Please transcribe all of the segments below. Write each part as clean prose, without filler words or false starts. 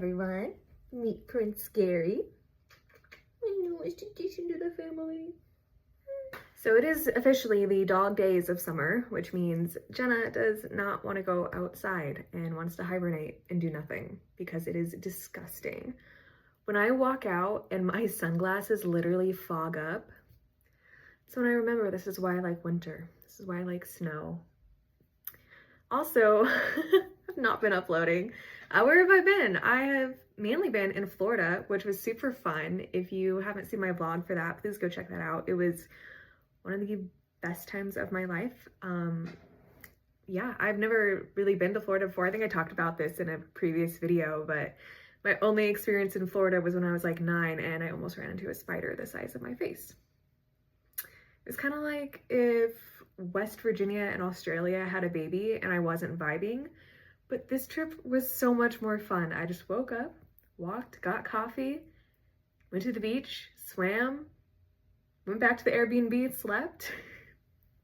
everyone. Meet Prince Gary. My newest addition to the family. So it is officially the dog days of summer, which means Jenna does not want to go outside and wants to hibernate and do nothing because it is disgusting. When I walk out and my sunglasses literally fog up, so when I remember this is why I like winter. This is why I like snow. Also, I've not been uploading. Where have I been? I have mainly been in Florida, which was super fun. If you haven't seen my vlog for that, please go check that out. It was one of the best times of my life. Yeah, I've never really been to Florida before. I think I talked about this in a previous video, but my only experience in Florida was when I was like 9 and I almost ran into a spider the size of my face. It was kind of like if West Virginia and Australia had a baby and I wasn't vibing, but this trip was so much more fun. I just woke up, walked, got coffee, went to the beach, swam, went back to the Airbnb, slept.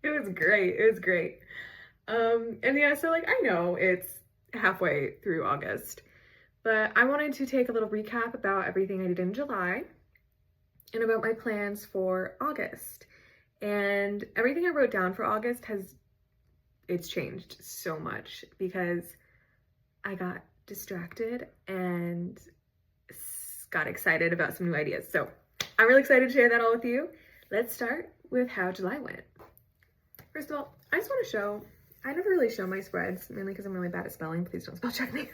It was great. It was great. And yeah, so like I know it's halfway through August, but I wanted to take a little recap about everything I did in July and about my plans for August. And everything I wrote down for August it's changed so much because I got distracted and got excited about some new ideas. So I'm really excited to share that all with you. Let's start with how July went. First of all, I just want to show, I never really show my spreads, mainly because I'm really bad at spelling. Please don't spell check me.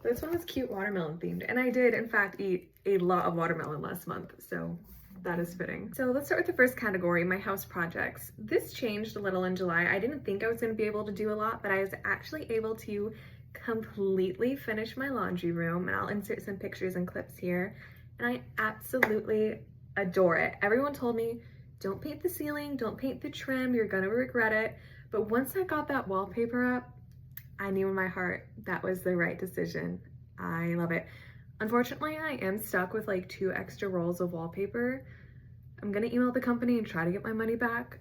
This one was cute watermelon themed, and I did in fact eat a lot of watermelon last month, so that is fitting. So let's start with the first category, my house projects. This changed a little in July. I didn't think I was going to be able to do a lot, but I was actually able to completely finish my laundry room, and I'll insert some pictures and clips here. And I absolutely adore it. Everyone told me, don't paint the ceiling, don't paint the trim, you're gonna regret it. But once I got that wallpaper up, I knew in my heart that was the right decision. I love it. Unfortunately, I am stuck with like 2 extra rolls of wallpaper. I'm gonna email the company and try to get my money back.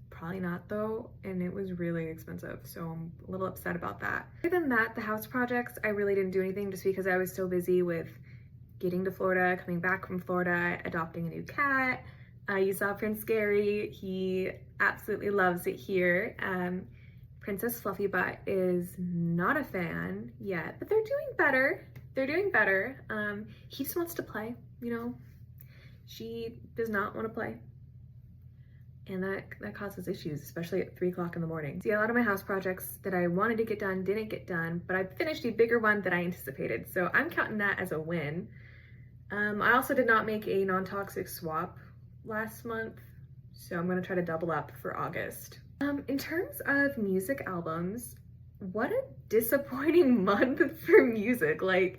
Probably not though, and it was really expensive, so I'm a little upset about that. Other than that, the house projects, I really didn't do anything just because I was so busy with getting to Florida, coming back from Florida, adopting a new cat. You saw Prince Gary, he absolutely loves it here. Princess Fluffy Butt is not a fan yet, but they're doing better. They're doing better. He just wants to play, you know. She does not want to play. And that causes issues, especially at 3 o'clock in the morning. See, a lot of my house projects that I wanted to get done didn't get done, but I finished a bigger one than I anticipated. So I'm counting that as a win. I also did not make a non-toxic swap last month, so I'm gonna try to double up for August. In terms of music albums, what a disappointing month for music. Like,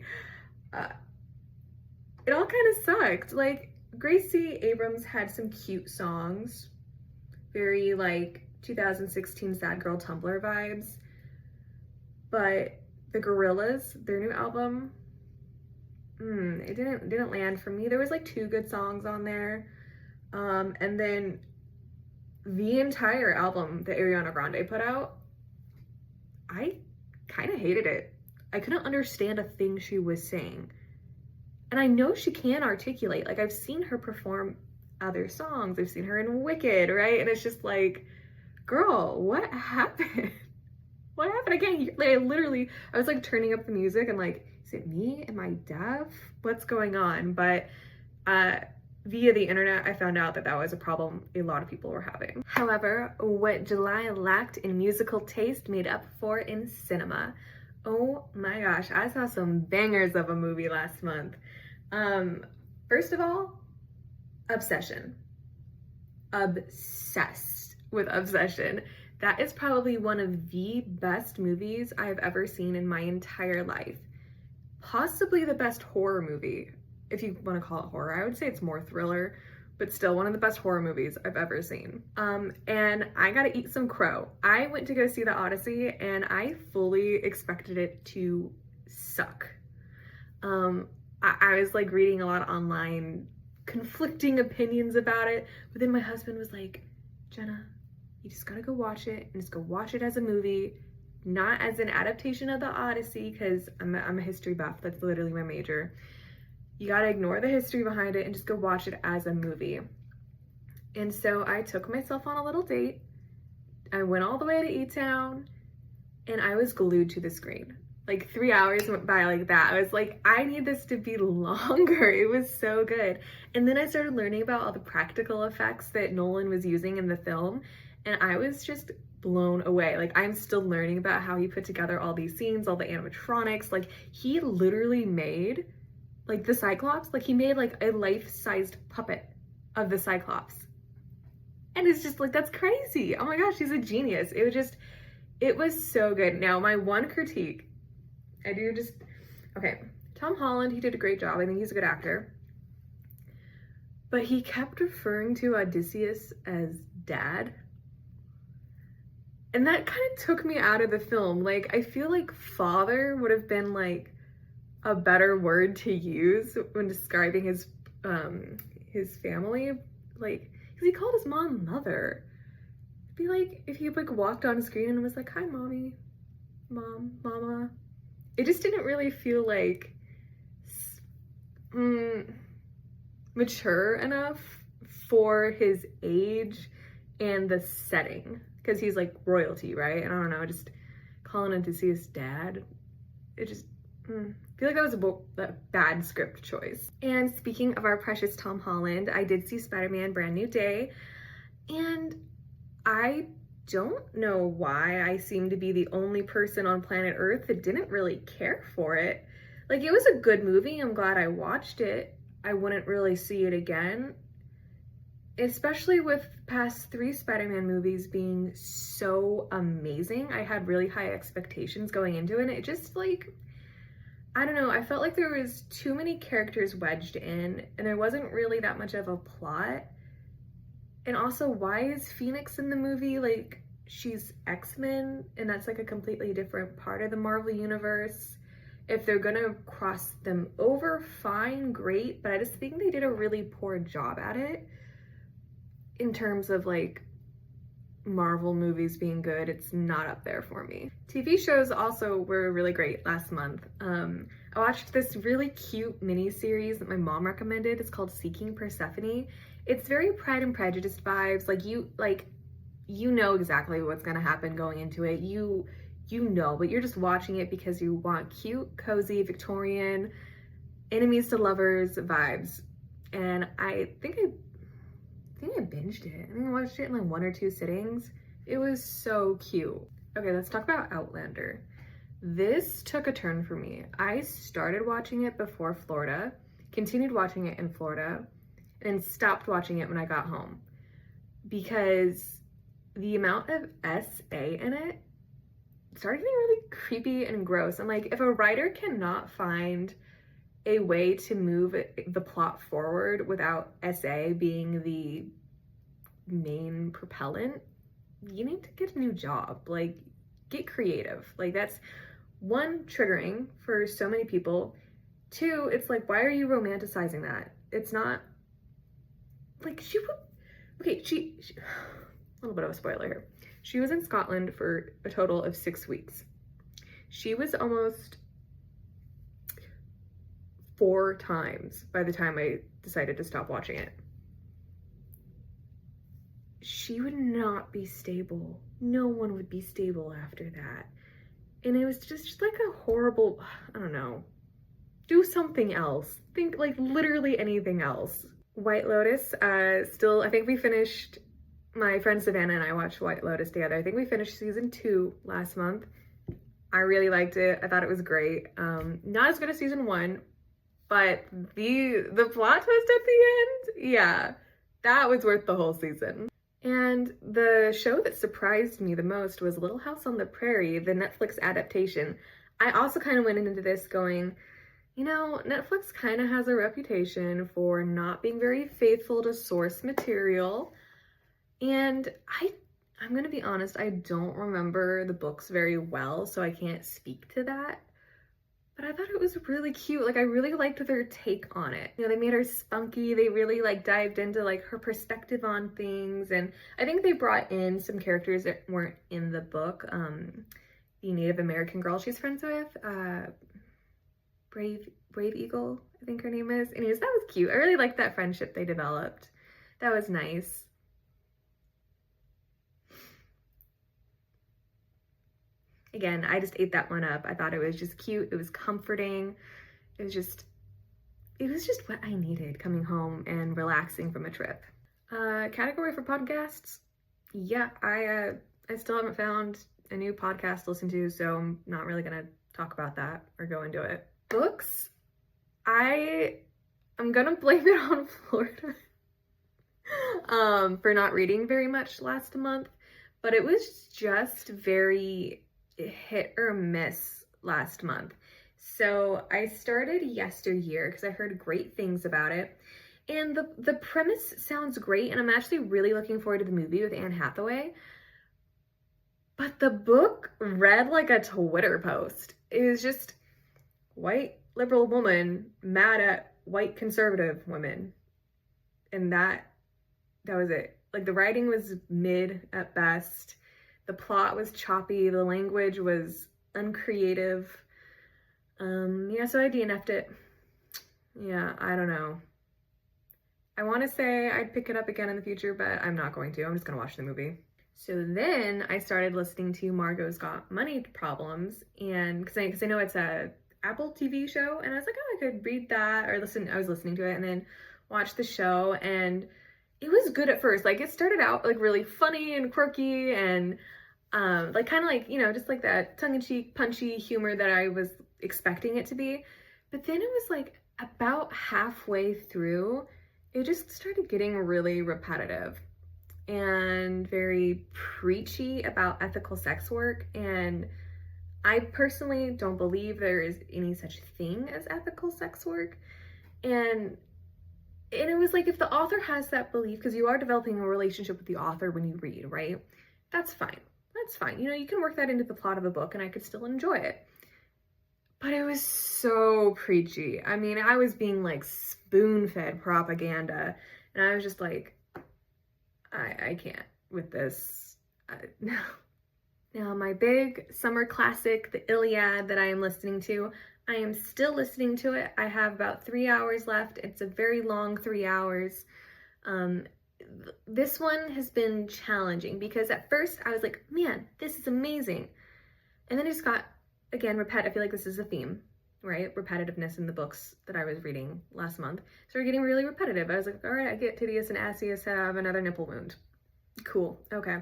it all kind of sucked. Like, Gracie Abrams had some cute songs, very like 2016 Sad Girl Tumblr vibes, but the Gorillaz, their new album, it didn't land for me. There was like 2 good songs on there, and then the entire album that Ariana Grande put out, I kind of hated it. I couldn't understand a thing she was saying. And I know she can articulate. Like, I've seen her perform other songs. I've seen her in Wicked, right? And it's just like, girl, what happened? What happened? I can't hear. Like, I was like turning up the music and like, is it me? Am I deaf? What's going on? But via the internet, I found out that was a problem a lot of people were having. However, what July lacked in musical taste made up for in cinema. Oh my gosh, I saw some bangers of a movie last month. First of all, Obsession. Obsessed with Obsession. That is probably one of the best movies I've ever seen in my entire life. Possibly the best horror movie, if you want to call it horror. I would say it's more thriller, but still one of the best horror movies I've ever seen. And I gotta eat some crow. I went to go see The Odyssey and I fully expected it to suck. I was like reading a lot online, conflicting opinions about it, but then my husband was like, Jenna, you just gotta go watch it and just go watch it as a movie. not as an adaptation of the Odyssey, because I'm a history buff. That's literally my major. You gotta ignore the history behind it and just go watch it as a movie. And so I took myself on a little date. I went all the way to E-Town, and I was glued to the screen. Like 3 hours went by like that. I was like, I need this to be longer. It was so good. And then I started learning about all the practical effects that Nolan was using in the film, and I was just blown away. Like, I'm still learning about how he put together all these scenes, all the animatronics. Like, he literally made, like, the Cyclops, like, he made, like, a life-sized puppet of the Cyclops. And it's just, like, that's crazy. Oh my gosh, he's a genius. It was so good. Now, my one critique, okay, Tom Holland, he did a great job. I think he's a good actor. But he kept referring to Odysseus as dad. And that kind of took me out of the film. Like, I feel like father would have been like a better word to use when describing his family. Like, because he called his mom mother. It'd be like if he like walked on screen and was like, hi mommy, mom, mama. It just didn't really feel like mature enough for his age and the setting. Because he's like royalty, right? And I don't know, just calling Odysseus dad, it just, I feel like that was a bad script choice. And speaking of our precious Tom Holland, I did see Spider-Man Brand New Day, and I don't know why I seem to be the only person on planet Earth that didn't really care for it. Like, it was a good movie. I'm glad I watched it. I wouldn't really see it again, especially with past 3 Spider-Man movies being so amazing. I had really high expectations going into it, and it just, like, I don't know, I felt like there was too many characters wedged in, and there wasn't really that much of a plot. And also, why is Phoenix in the movie? Like, she's X-Men, and that's like a completely different part of the Marvel universe. If they're gonna cross them over, fine, great, but I just think they did a really poor job at it. In terms of like Marvel movies being good, it's not up there for me. TV shows also were really great last month. I watched this really cute mini series that my mom recommended. It's called Seeking Persephone. It's very Pride and Prejudice vibes. You know exactly what's gonna happen going into it. You know, but you're just watching it because you want cute, cozy, Victorian, enemies to lovers vibes. And I think I binged it. I think I watched it in like 1 or 2 sittings. It was so cute. Okay, let's talk about Outlander. This took a turn for me. I started watching it before Florida, continued watching it in Florida, and stopped watching it when I got home. Because the amount of SA in it started getting really creepy and gross. I'm like, if a writer cannot find a way to move the plot forward without SA being the main propellant, you need to get a new job. Like, get creative. Like, that's 1, triggering for so many people. 2, it's like, why are you romanticizing that? It's not like she a little bit of a spoiler here. She was in Scotland for a total of 6 weeks. She was almost 4 times by the time I decided to stop watching it. She would not be stable. No one would be stable after that. And it was just like a horrible, I don't know. Do something else. Think like literally anything else. White Lotus, still, I think we finished, my friend Savannah and I watched White Lotus together. I think we finished season 2 last month. I really liked it. I thought it was great. Not as good as season 1, but the plot twist at the end, yeah, that was worth the whole season. And the show that surprised me the most was Little House on the Prairie, the Netflix adaptation. I also kind of went into this going, you know, Netflix kind of has a reputation for not being very faithful to source material. And I'm going to be honest, I don't remember the books very well, so I can't speak to that. But I thought it was really cute. Like, I really liked their take on it. You know, they made her spunky. They really like dived into like her perspective on things. And I think they brought in some characters that weren't in the book. the Native American girl she's friends with, Brave Eagle, I think her name is. Anyways, that was cute. I really liked that friendship they developed. That was nice. Again, I just ate that one up. I thought it was just cute. It was comforting. It was just what I needed coming home and relaxing from a trip. Category for podcasts. Yeah, I still haven't found a new podcast to listen to, so I'm not really gonna talk about that or go into it. Books, I'm gonna blame it on Florida for not reading very much last month, but it was just very hit or miss last month. So I started Yesteryear because I heard great things about it. And the premise sounds great, and I'm actually really looking forward to the movie with Anne Hathaway. But the book read like a Twitter post. It was just white liberal woman mad at white conservative women. And that was it. Like, the writing was mid at best. The plot was choppy. The language was uncreative. Yeah, so I DNF'd it. Yeah, I don't know. I want to say I'd pick it up again in the future, but I'm not going to. I'm just going to watch the movie. So then I started listening to Margot's Got Money Problems, and because I know it's a Apple TV show, and I was like, oh, I could read that or listen. I was listening to it and then watch the show, and it was good at first. Like, it started out like really funny and quirky and like kind of like, you know, just like that tongue-in-cheek, punchy humor that I was expecting it to be. But then it was like about halfway through, it just started getting really repetitive and very preachy about ethical sex work. And I personally don't believe there is any such thing as ethical sex work. And it was like, if the author has that belief, because you are developing a relationship with the author when you read, right? That's fine. That's fine. You know, you can work that into the plot of a book and I could still enjoy it. But it was so preachy. I mean, I was being like spoon-fed propaganda, and I was just like, I can't with this. No. Now, my big summer classic, the Iliad, that I am listening to, I am still listening to it. I have about 3 hours left. It's a very long 3 hours. This one has been challenging because at first I was like, man, this is amazing. And then it just got, again, repetitive. I feel like this is a theme, right? Repetitiveness in the books that I was reading last month started getting really repetitive. I was like, all right, I get Tydeus and Asius have another nipple wound. Cool, okay.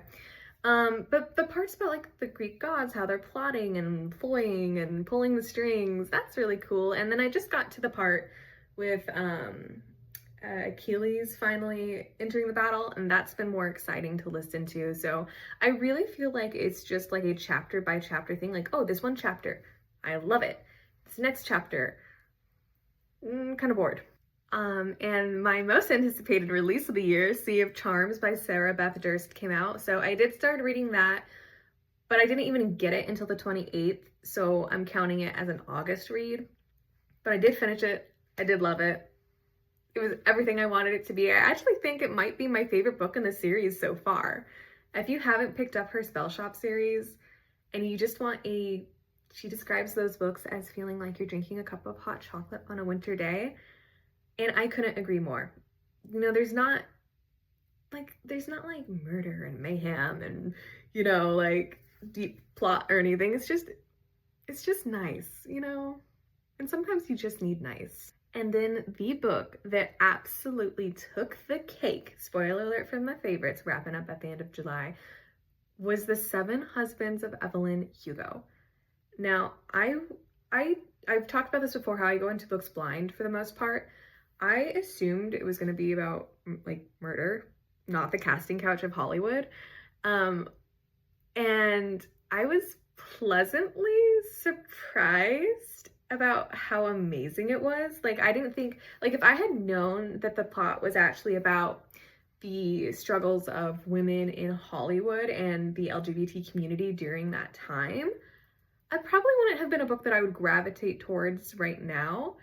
But the parts about like the Greek gods, how they're plotting and pulling and pulling the strings, that's really cool. And then I just got to the part with Achilles finally entering the battle, and that's been more exciting to listen to. So I really feel like it's just like a chapter by chapter thing. Like, oh, this one chapter, I love it. This next chapter, kind of bored. And my most anticipated release of the year, Sea of Charms by Sarah Beth Durst, came out. So I did start reading that, but I didn't even get it until the 28th. So I'm counting it as an August read. But I did finish it. I did love it. It was everything I wanted it to be. I actually think it might be my favorite book in the series so far. If you haven't picked up her Spell Shop series and you just want she describes those books as feeling like you're drinking a cup of hot chocolate on a winter day. And I couldn't agree more. You know, there's not like murder and mayhem and, you know, like deep plot or anything. It's just nice, you know? And sometimes you just need nice. And then the book that absolutely took the cake, spoiler alert from my favorites, wrapping up at the end of July, was The Seven Husbands of Evelyn Hugo. Now, I've talked about this before, how I go into books blind for the most part. I assumed it was going to be about like murder, not the casting couch of Hollywood. And I was pleasantly surprised about how amazing it was. Like, I didn't think, like, if I had known that the plot was actually about the struggles of women in Hollywood and the LGBT community during that time, I probably wouldn't have been a book that I would gravitate towards right now.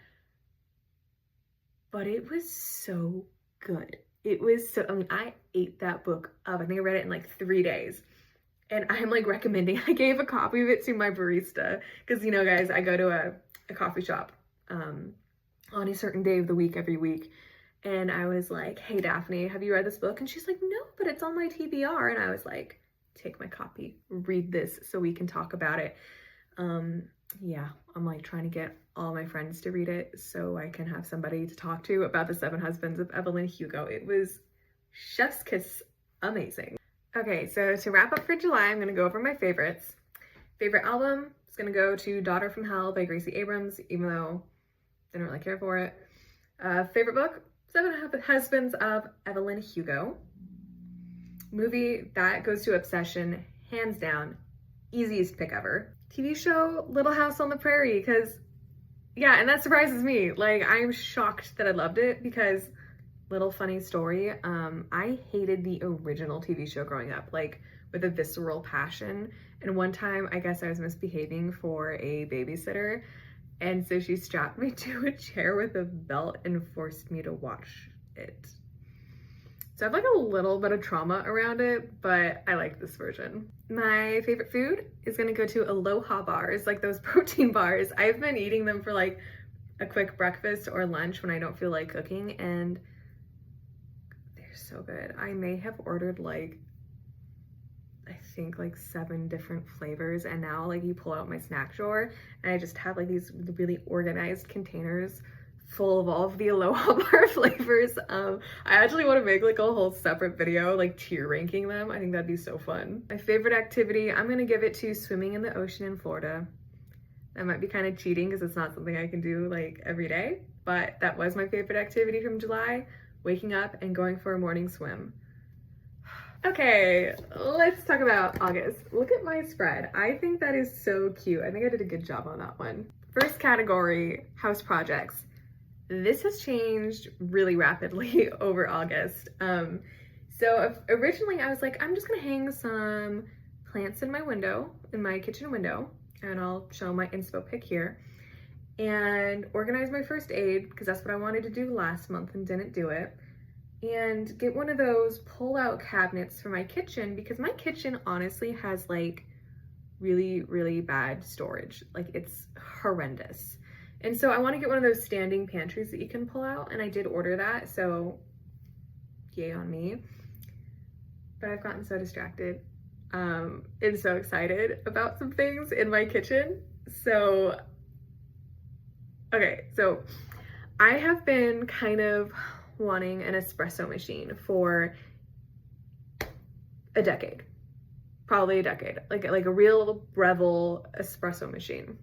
But it was so good. It was so, I mean, I ate that book up. I think I read it in like 3 days. And I'm like recommending, I gave a copy of it to my barista because, you know, guys, I go to a coffee shop on a certain day of the week every week. And I was like, hey, Daphne, have you read this book? And she's like, no, but it's on my TBR. And I was like, take my copy, read this so we can talk about it. Yeah, I'm like trying to get all my friends to read it so I can have somebody to talk to about The Seven Husbands of Evelyn Hugo. It was chef's kiss amazing. Okay, so to wrap up for July, I'm gonna go over my favorites. Favorite album is gonna go to Daughter from Hell by Gracie Abrams, even though I didn't really care for it. Favorite book, Seven Husbands of Evelyn Hugo. Movie, that goes to Obsession, hands down, easiest pick ever. TV show, Little House on the Prairie, because, yeah, and that surprises me. Like, I'm shocked that I loved it because, little funny story, I hated the original TV show growing up, like, with a visceral passion. And one time, I guess I was misbehaving for a babysitter, and so she strapped me to a chair with a belt and forced me to watch it. So I have like a little bit of trauma around it, but I like this version. My favorite food is gonna go to Aloha bars, like those protein bars. I've been eating them for like a quick breakfast or lunch when I don't feel like cooking, and they're so good. I may have ordered like, I think like 7 different flavors, and now like you pull out my snack drawer and I just have like these really organized containers full of all of the Aloha bar flavors. I actually want to make like a whole separate video like tier ranking them. I think that'd be so fun. My favorite activity, I'm gonna give it to swimming in the ocean in Florida. That might be kind of cheating because it's not something I can do like every day, but that was my favorite activity from July, waking up and going for a morning swim. Okay, let's talk about August. Look at my spread. I think that is so cute. I think I did a good job on that one. First category, house projects. This has changed really rapidly over August. So originally I was like, I'm just gonna hang some plants in my window, in my kitchen window, and I'll show my inspo pic here, and organize my first aid, because that's what I wanted to do last month and didn't do it, and get one of those pull-out cabinets for my kitchen, because my kitchen honestly has like really, really bad storage. Like, it's horrendous. And so I want to get one of those standing pantries that you can pull out, and I did order that, so yay on me. But I've gotten so distracted and so excited about some things in my kitchen. So, okay, so I have been kind of wanting an espresso machine for a decade, probably a decade, like a real Breville espresso machine.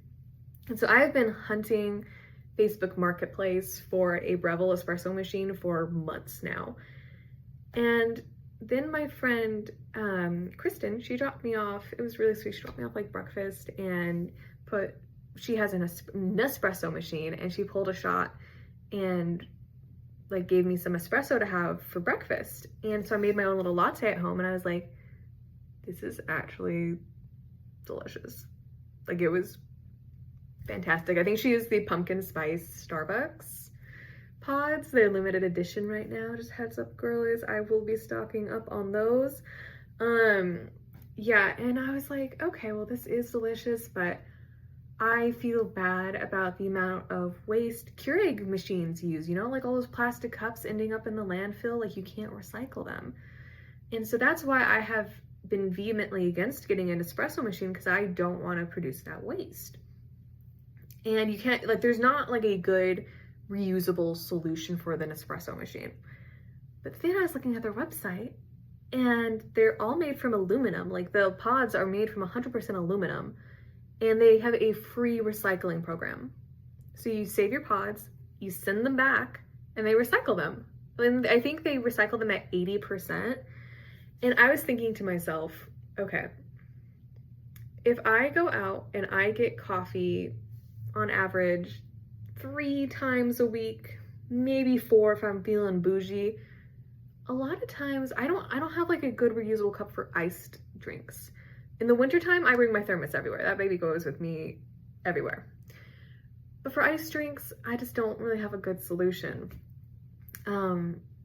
And so I've been hunting Facebook Marketplace for a Breville espresso machine for months now. And then my friend, Kristen, she dropped me off. It was really sweet. She dropped me off like breakfast and she has an Nespresso machine, and she pulled a shot and like gave me some espresso to have for breakfast. And so I made my own little latte at home, and I was like, this is actually delicious. Like, it was fantastic. I think she used the pumpkin spice Starbucks pods. They're limited edition right now. Just heads up, girlies, I will be stocking up on those. Yeah, and I was like, okay, well, this is delicious, but I feel bad about the amount of waste Keurig machines use, you know, like all those plastic cups ending up in the landfill, like you can't recycle them. And so that's why I have been vehemently against getting an espresso machine, because I don't want to produce that waste. And you can't, like, there's not like a good reusable solution for the Nespresso machine. But then I was looking at their website, and they're all made from aluminum. Like, the pods are made from 100% aluminum, and they have a free recycling program. So you save your pods, you send them back, and they recycle them. And I think they recycle them at 80%. And I was thinking to myself, okay, if I go out and I get coffee on average 3 times a week, maybe 4 if I'm feeling bougie, a lot of times I don't have like a good reusable cup for iced drinks. In the wintertime, I bring my thermos everywhere. That baby goes with me everywhere. But for iced drinks, I just don't really have a good solution,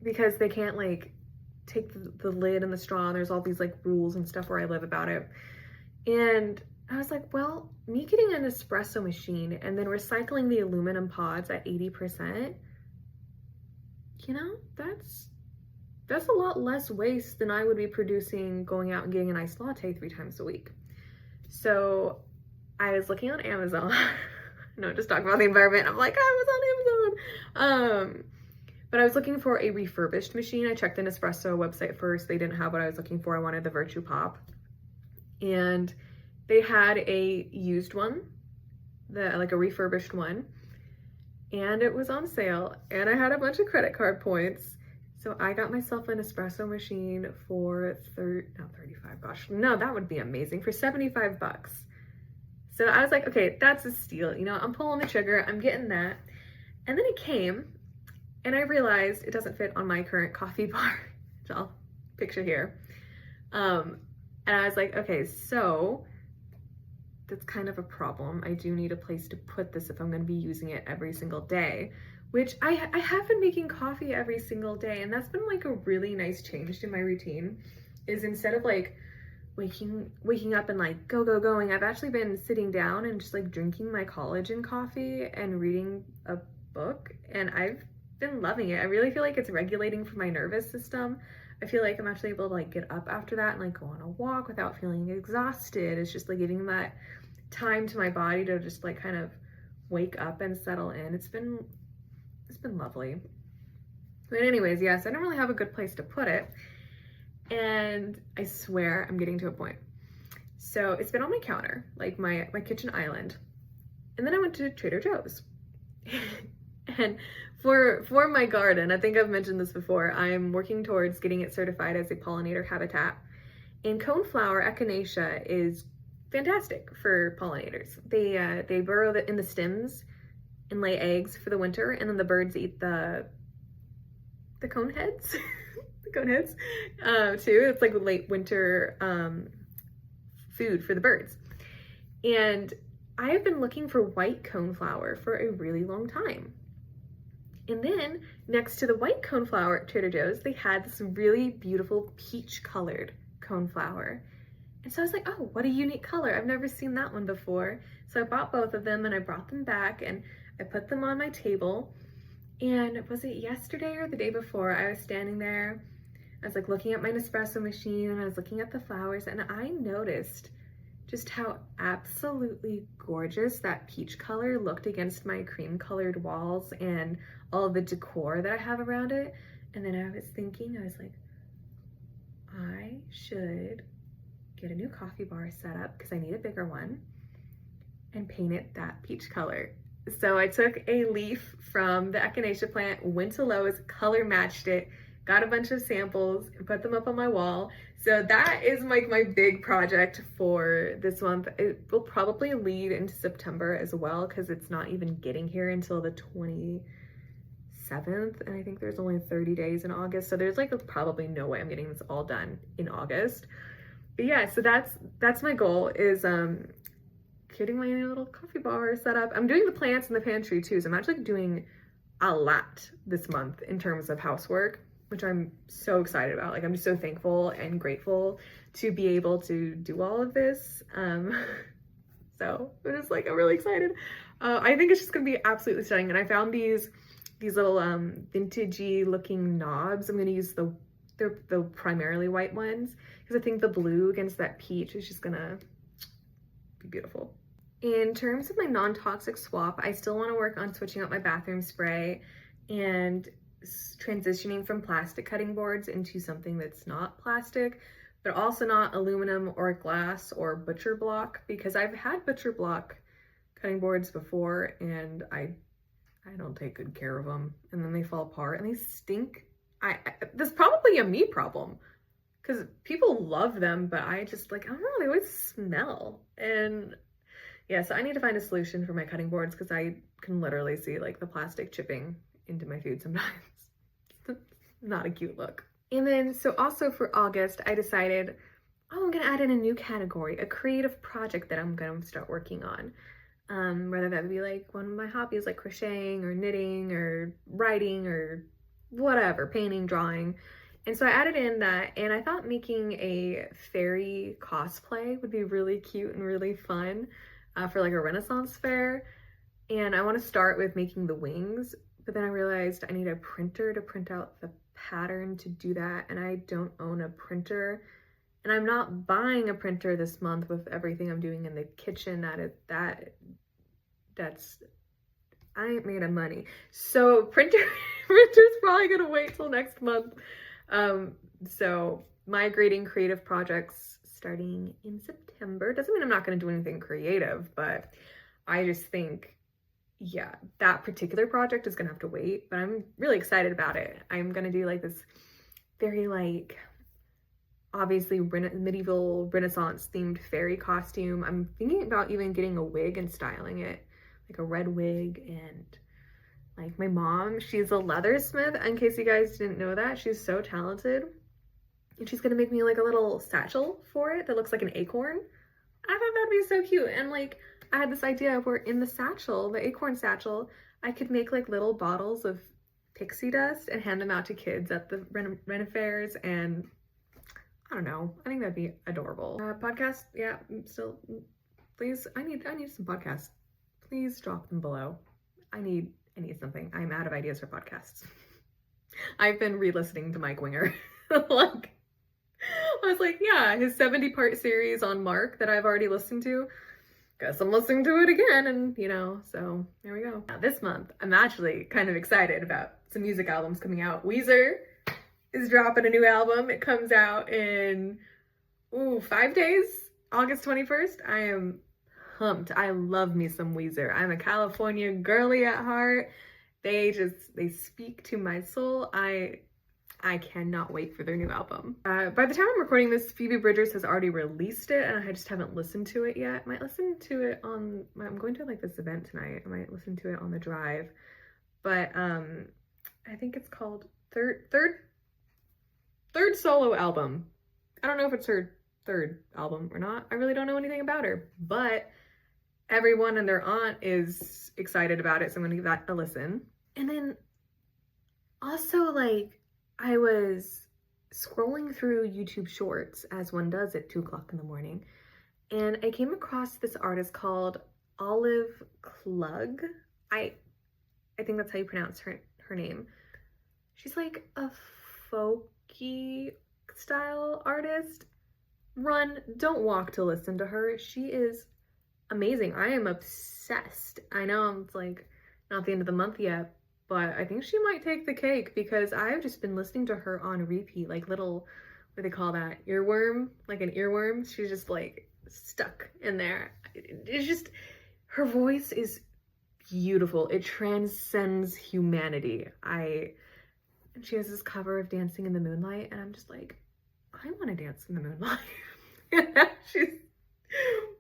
because they can't like take the lid and the straw, and there's all these like rules and stuff where I live about it. And I was like, well, me getting an espresso machine and then recycling the aluminum pods at 80%, you know, that's a lot less waste than I would be producing going out and getting an iced latte 3 times a week. So I was looking on Amazon. No, just talking about the environment. I'm like, I was on Amazon. But I was looking for a refurbished machine. I checked the Nespresso website first. They didn't have what I was looking for. I wanted the Virtue Pop. And they had a used one, like a refurbished one. And it was on sale. And I had a bunch of credit card points. So I got myself an espresso machine for not 35, gosh, no, that would be amazing, for 75 bucks. So I was like, okay, that's a steal. You know, I'm pulling the trigger, I'm getting that. And then it came, and I realized it doesn't fit on my current coffee bar, which I'll picture here. And I was like, okay, so that's kind of a problem. I do need a place to put this if I'm going to be using it every single day, which I have been making coffee every single day. And that's been like a really nice change in my routine, is instead of like waking up and like going, I've actually been sitting down and just like drinking my collagen coffee and reading a book, and I've been loving it. I really feel like it's regulating for my nervous system. I feel like I'm actually able to like get up after that and like go on a walk without feeling exhausted. It's just like giving that time to my body to just like kind of wake up and settle in. It's been lovely. But anyways, yes, I don't really have a good place to put it. And I swear I'm getting to a point. So it's been on my counter, like my kitchen island. And then I went to Trader Joe's. And for my garden, I think I've mentioned this before, I'm working towards getting it certified as a pollinator habitat. And coneflower echinacea is fantastic for pollinators. They burrow in the stems and lay eggs for the winter, and then the birds eat the cone heads. Cone heads too. It's like late winter food for the birds. And I have been looking for white coneflower for a really long time. And then next to the white coneflower at Trader Joe's, they had this really beautiful peach colored coneflower. And so I was like, oh, what a unique color. I've never seen that one before. So I bought both of them and I brought them back and I put them on my table. And was it yesterday or the day before, I was standing there, I was like looking at my Nespresso machine and I was looking at the flowers, and I noticed just how absolutely gorgeous that peach color looked against my cream colored walls and all of the decor that I have around it. And then I was thinking, I was like, I should get a new coffee bar set up because I need a bigger one and paint it that peach color. So I took a leaf from the echinacea plant, went to Lowe's, color matched it, got a bunch of samples and put them up on my wall. So that is like my big project for this month. It will probably lead into September as well because it's not even getting here until the 27th, and I think there's only 30 days in August. So there's like probably no way I'm getting this all done in August. But yeah, so that's my goal, is getting my new little coffee bar set up. I'm doing the plants in the pantry too, so I'm actually doing a lot this month in terms of housework, which I'm so excited about. Like, I'm just so thankful and grateful to be able to do all of this. So I'm just like, I'm really excited. I think it's just gonna be absolutely stunning. And I found these little vintagey looking knobs. I'm gonna use the primarily white ones because I think the blue against that peach is just gonna be beautiful. In terms of my non-toxic swap, I still want to work on switching up my bathroom spray and transitioning from plastic cutting boards into something that's not plastic, but also not aluminum or glass or butcher block, because I've had butcher block cutting boards before and I don't take good care of them, and then they fall apart and they stink. That's probably a me problem because people love them, but I just like, I don't know, they always smell. And yeah, so I need to find a solution for my cutting boards because I can literally see like the plastic chipping into my food sometimes. Not a cute look. And then, so also for August, I decided, oh, I'm gonna add in a new category, a creative project that I'm gonna start working on. Whether that would be like one of my hobbies, like crocheting or knitting or writing or whatever, painting, drawing. And so I added in that, and I thought making a fairy cosplay would be really cute and really fun for like a Renaissance fair. And I want to start with making the wings, but then I realized I need a printer to print out the pattern to do that, and I don't own a printer. And I'm not buying a printer this month with everything I'm doing in the kitchen. That's I ain't made of money. So printer's probably gonna wait till next month. So migrating creative projects starting in September. Doesn't mean I'm not gonna do anything creative, but I just think, yeah, that particular project is gonna have to wait, but I'm really excited about it. I'm gonna do like this very like obviously medieval Renaissance themed fairy costume. I'm thinking about even getting a wig and styling it like a red wig. And like my mom, she's a leathersmith, in case you guys didn't know that. She's so talented, and she's gonna make me like a little satchel for it that looks like an acorn. I thought that'd be so cute. And like I had this idea where in the satchel, the acorn satchel, I could make like little bottles of pixie dust and hand them out to kids at the Ren fairs. And I don't know, I think that'd be adorable. Podcast, yeah, still, please, I need some podcasts. Please drop them below. I need something. I'm out of ideas for podcasts. I've been re-listening to Mike Winger. Like, I was like, yeah, his 70-part series on Mark that I've already listened to. Guess I'm listening to it again, and you know, so there we go. Now this month, I'm actually kind of excited about some music albums coming out. Weezer is dropping a new album. It comes out in 5 days, August 21st. I am pumped. I love me some Weezer. I'm a California girly at heart. They speak to my soul. I cannot wait for their new album. By the time I'm recording this, Phoebe Bridgers has already released it, and I just haven't listened to it yet. I might listen to it on, I'm going to like this event tonight. I might listen to it on the drive. But I think it's called third solo album. I don't know if it's her third album or not. I really don't know anything about her, but everyone and their aunt is excited about it, so I'm gonna give that a listen. And then also, like, I was scrolling through YouTube Shorts, as one does at 2 o'clock in the morning, and I came across this artist called Olive Klug. I think that's how you pronounce her name. She's like a folky style artist. Run, don't walk to listen to her. She is amazing. I am obsessed. I know it's like not the end of the month yet, but I think she might take the cake because I've just been listening to her on repeat, like little, what do they call that? Earworm? Like an earworm. She's just like stuck in there. It's just, her voice is beautiful. It transcends humanity. And she has this cover of Dancing in the Moonlight, and I'm just like, I want to dance in the moonlight.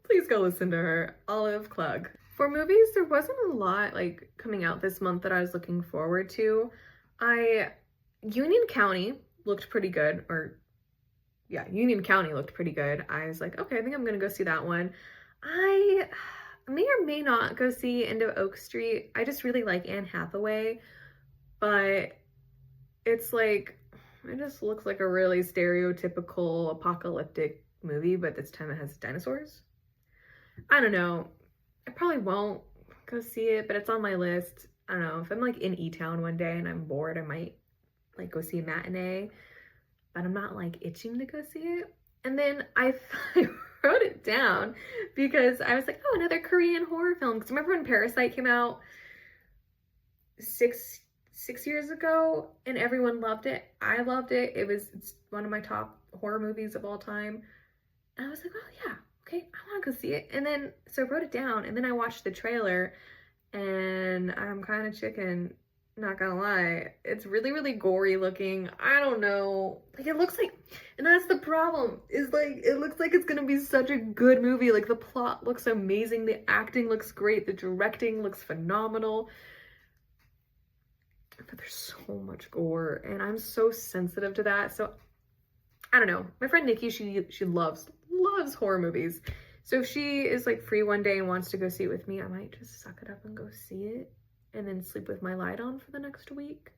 Please go listen to her. Olive Klug. For movies, there wasn't a lot like coming out this month that I was looking forward to. Union County looked pretty good, Union County looked pretty good. I was like, okay, I think I'm gonna go see that one. I may or may not go see End of Oak Street. I just really like Anne Hathaway, but it's like, it just looks like a really stereotypical apocalyptic movie, but this time it has dinosaurs. I don't know. I probably won't go see it, but it's on my list. I don't know. If I'm like in E-Town one day and I'm bored, I might like go see a matinee, but I'm not like itching to go see it. And then I wrote it down because I was like, oh, another Korean horror film. Because remember when Parasite came out six years ago and everyone loved it? I loved it. It's one of my top horror movies of all time. And I was like, oh yeah, okay, I want to go see it. And then, so I wrote it down, and then I watched the trailer, and I'm kind of chicken, not gonna lie. It's really, really gory looking. I don't know. Like, it looks like, and that's the problem, is like, it looks like it's gonna be such a good movie. Like, the plot looks amazing, the acting looks great, the directing looks phenomenal. But there's so much gore, and I'm so sensitive to that. So, I don't know. My friend Nikki, she loves horror movies. So if she is like free one day and wants to go see it with me, I might just suck it up and go see it and then sleep with my light on for the next week.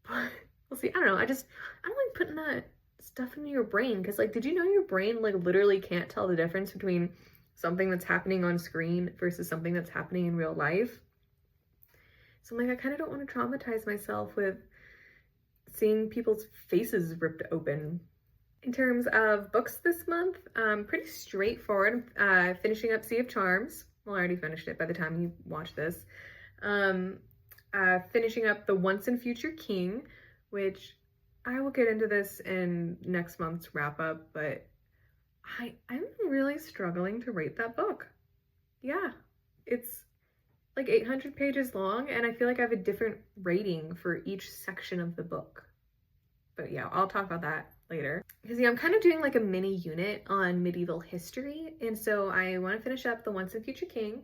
But we'll see. I don't know. I don't like putting that stuff into your brain because, like, did you know your brain, like, literally can't tell the difference between something that's happening on screen versus something that's happening in real life? So I'm like, I kind of don't want to traumatize myself with seeing people's faces ripped open. In terms of books this month, pretty straightforward. Finishing up Sea of Charms. Well, I already finished it by the time you watch this. Finishing up The Once and Future King, which I will get into this in next month's wrap up, but I'm really struggling to rate that book. Yeah, it's like 800 pages long, and I feel like I have a different rating for each section of the book. But yeah, I'll talk about that later. Because yeah, I'm kind of doing like a mini unit on medieval history, and so I want to finish up The Once and Future King.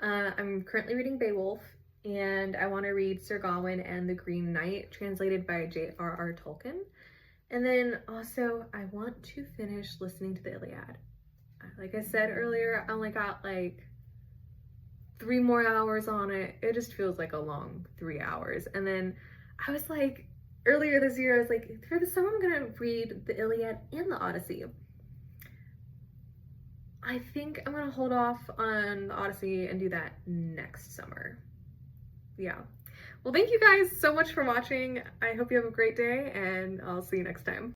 I'm currently reading Beowulf, and I want to read Sir Gawain and the Green Knight, translated by J.R.R. Tolkien. And then also, I want to finish listening to the Iliad. Like I said earlier, I only got like 3 more hours on it. It just feels like a long 3 hours. And then I was like, earlier this year, I was like, for the summer, I'm gonna read the Iliad and the Odyssey. I think I'm gonna hold off on the Odyssey and do that next summer. Yeah. Well, thank you guys so much for watching. I hope you have a great day, and I'll see you next time.